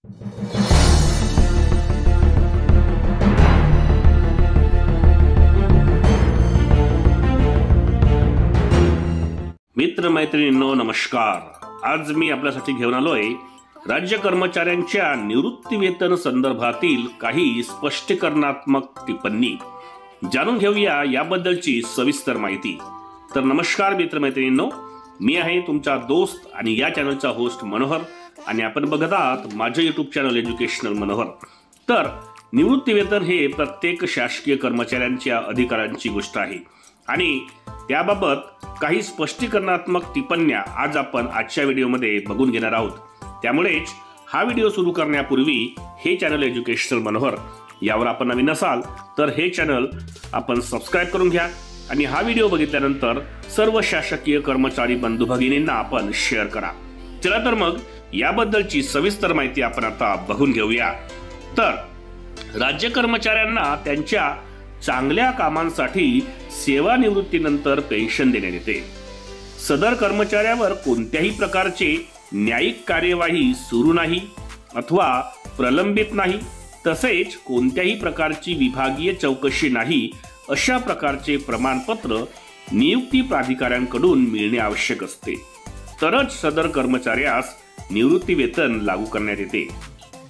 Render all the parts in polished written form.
मित्र मैत्रिणींनो नमस्कार। आज मी आपल्यासाठी घेऊन आलोय राज्य कर्मचाऱ्यांच्या निवृत्ती वेतन संदर्भातील काही स्पष्टीकरणात्मक टिप्पणी। जाणून घेऊया याबद्दलची सविस्तर माहिती। तर नमस्कार मित्र मैत्रिणींनो, मी आहे तुमचा दोस्त आणि या चॅनलचा होस्ट मनोहर आणि आपण बघत आहात माझे यूट्यूब चॅनल एज्युकेशनल मनोहर। तर निवृत्ती वेतन हे प्रत्येक शासकीय कर्मचाऱ्यांच्या अधिकारांची गोष्ट आहे आणि त्याबाबत काही स्पष्टीकरणात्मक टिप्पण्या आज आपण आजच्या व्हिडिओमध्ये बघून घेणार आहोत। त्यामुळेच हा व्हिडिओ सुरू करण्यापूर्वी हे चॅनल एज्युकेशनल मनोहर यावर आपण नवीन असाल तर हे चॅनल आपण सबस्क्राइब करून घ्या आणि हा व्हिडिओ बघितल्यानंतर सर्व शासकीय कर्मचारी बंधू भगिनींना आपण शेअर करा। चला तर मग याबद्दलची सविस्तर माहिती आपण आता बघून घेऊया। तर राज्य कर्मचाऱ्यांना त्यांच्या चांगल्या कामांसाठी सेवानिवृत्तीनंतर पेन्शन देण्यात येते। सदर कर्मचाऱ्यावर कोणत्याही प्रकारचे न्यायिक कार्यवाही सुरू नाही अथवा प्रलंबित नाही, तसेच कोणत्याही प्रकारची विभागीय चौकशी नाही अशा प्रकारचे प्रमाणपत्र नियुक्ती प्राधिकाऱ्यांकडून मिळणे आवश्यक असते, तरच सदर कर्मचाऱ्यास निवृत्ती वेतन लागू करण्यात येते।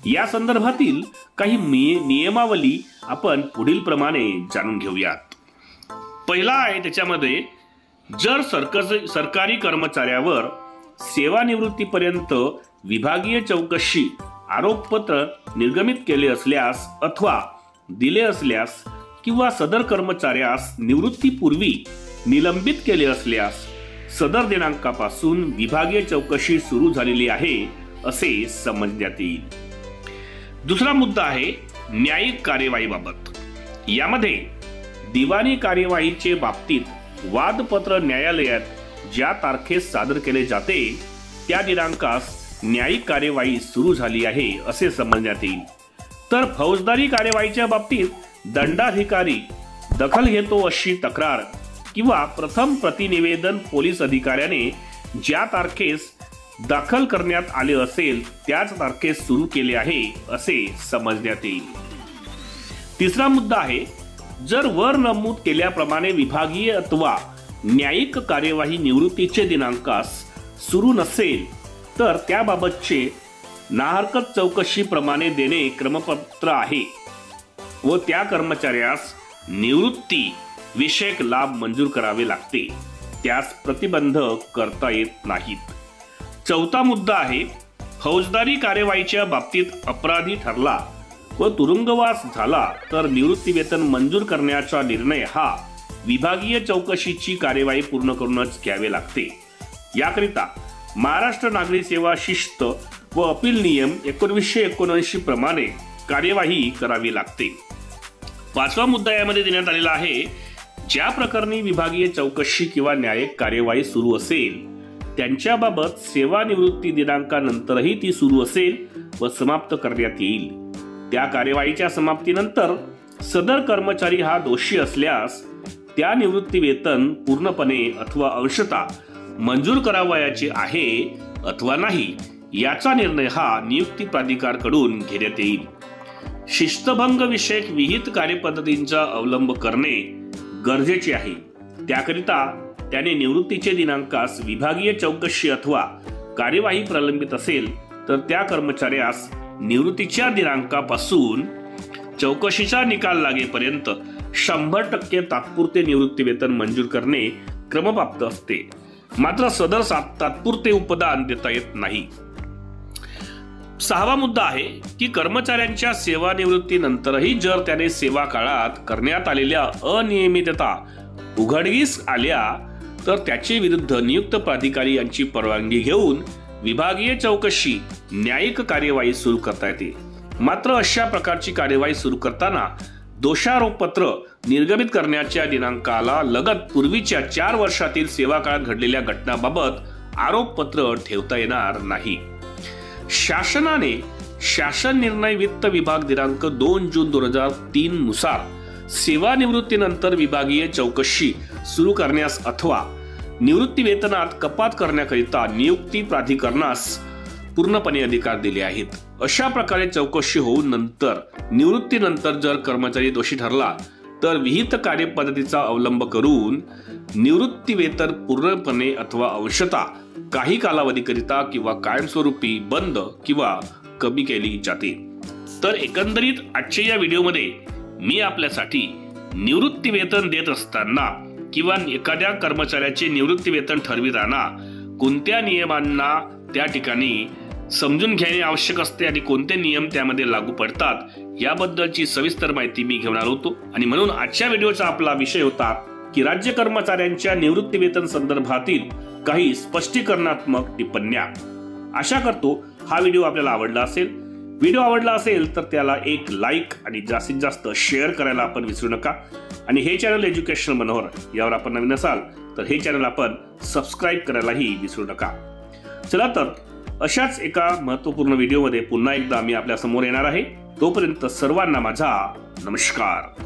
या संदर्भातील काही नियमावली आपण पुढील प्रमाणे जाणून घेऊयात। पहिला आहे त्याच्यामध्ये, जर सरकारी कर्मचाऱ्यावर सेवानिवृत्तीपर्यंत विभागीय चौकशी आरोपपत्र निर्गमित केले असल्यास अथवा दिले असल्यास किंवा सदर कर्मचाऱ्यास निवृत्तीपूर्वी निलंबित केले असल्यास सदर दिनांकापासून विभागीय चौकशी सुरू झालेली आहे असे समजण्यात येईल। दुसरा मुद्दा आहे न्यायिक कार्यवाहीबाबत। यामध्ये दिवाणी कार्यवाहीचे बाबतीत वादपत्र न्यायालयात ज्या तारखेस सादर केले जाते त्या दिनांकास न्यायिक कार्यवाही सुरू झाली आहे असे समजण्यात येईल। तर फौजदारी कार्यवाहीच्या बाबतीत दंडाधिकारी दखल घेतो अशी तक्रार किंवा प्रथम प्रतिनिवेदन पोलीस अधिकाऱ्याने ज्या तारखेस दाखल करण्यात आले असेल त्याच तारखेस सुरू केले आहे असे समजण्यात येईल। तिसरा मुद्दा आहे, जर वर नमूद केल्याप्रमाणे विभागीय अथवा न्यायिक कार्यवाही निवृत्तीचे दिनांकास सुरू नसेल तर त्याबाबतचे नाहरकत चौकशी प्रमाणे देणे क्रमपत्र आहे व त्या कर्मचाऱ्यास निवृत्ती विषयक लाभ मंजूर करावे लागते, त्यास प्रतिबंध करता येत नाहीत। चौथा मुद्दा आहे, फौजदारी कार्यवाहीच्या बाबतीत अपराधी ठरला व तुरुंगवास झाला तर निवृत्ती वेतन मंजूर करण्याचा निर्णय हा विभागीय चौकशीची कार्यवाही पूर्ण करूनच घ्यावे लागते। याकरिता महाराष्ट्र नागरी सेवा शिस्त व अपील नियम 1979 प्रमाणे कार्यवाही करावी लागते। पाचवा मुद्दा यामध्ये देण्यात आलेला आहे, ज्या प्रकरणी विभागीय चौकशी किंवा न्यायिक कार्यवाही सुरू असेल त्यांच्याबाबत सेवानिवृत्ती दिनांकानंतरही ती सुरू असेल व समाप्त करण्यात येईल। त्या कार्यवाहीच्या समाप्तीनंतर सदर कर्मचारी हा दोषी असल्यास त्या निवृत्ती वेतन पूर्णपणे अथवा अंशतः मंजूर करावयाचे आहे अथवा नाही याचा निर्णय हा नियुक्ती प्राधिकाऱ्याकडून घेण्यात येईल। शिस्तभंग विषयक विहित कार्यपद्धतींचा अवलंब करणे गरजेचे आहे। त्याकरिता त्याने निवृत्तीचे दिनांकास विभागीय चौकशी अथवा कार्यवाही प्रलंबित असेल तर त्या कर्मचाऱ्यास निवृत्तीच्या दिनांकापासून चौकशीचा निकाल लागेपर्यंत 100% तात्पुरते निवृत्ती वेतन मंजूर करणे क्रमप्राप्त असते, मात्र सदर तात्पुरते उपदान देता येत नाही। सहावा मुद्दा आहे की कर्मचाऱ्यांच्या सेवानिवृत्तीनंतरही जर त्याने सेवा काळात करण्यात आलेल्या अनियमितता उघडकीस आल्या तर त्याचे विरुद्ध नियुक्त प्राधिकारी यांची परवानगी घेऊन विभागीय चौकशी न्यायिक कार्यवाही सुरू करता येते। मात्र अशा प्रकारची कार्यवाही सुरू करताना दोषारोपपत्र निर्गमित करण्याच्या दिनांकाला लगत पूर्वीच्या 4 वर्षातील सेवा काळात घडलेल्या घटनांबाबत आरोपपत्र ठेवता येणार नाही। शासनाने शासन निर्णय वित्त विभाग दिनांक 2 जून 2003 नुसार सेवानिवृत्तीनंतर विभागीय चौकशी सुरू करण्यास अथवा निवृत्ती वेतनात कपात करण्याकरिता नियुक्ती प्राधिकरणास पूर्णपणे अधिकार दिले आहेत. अशा प्रकारे चौकशी होऊन नंतर निवृत्तीनंतर जर कर्मचारी दोषी ठरला तर विहित कार्यपद्धतीचा अवलंब करून निवृत्ती वेतन पूर्णपणे अथवा अंशतः काही कालावधीकरिता किंवा कायमस्वरूपी बंद किंवा कमी केली जाते. तर एकंदरीत आजच्या या व्हिडिओमध्ये मी आपल्यासाठी निवृत्ती वेतन देत असताना किंवा एखाद्या कर्मचाऱ्याचे निवृत्ती वेतन ठरविताना कोणत्या नियमांना त्या ठिकाणी समजून घेणे आवश्यक असते आणि कोणते नियम त्यामध्ये लागू पडतात याबद्दलची सविस्तर माहिती मी घेऊन आलो होतो. आणि म्हणून आजच्या व्हिडिओचा आपला विषय होता की राज्य कर्मचाऱ्यांच्या निवृत्ती वेतन संदर्भातील काही स्पष्टीकरणात्मक टिप्पण्या. आशा करतो हा व्हिडिओ आपल्याला आवडला असेल. व्हिडिओ आवडला असेल तर त्याला एक लाईक आणि जास्तीत जास्त शेअर करायला आपण विसरू नका. आणि हे चॅनल एज्युकेशनल मनोहर यावर आपण नवीन असाल तर हे चॅनल आपण सबस्क्राईब करायलाही विसरू नका. चला तर अशाच एका महत्त्वपूर्ण व्हिडिओमध्ये पुन्हा एकदा मी आपल्या समोर येणार आहे. तोपर्यंत सर्वांना माझा नमस्कार.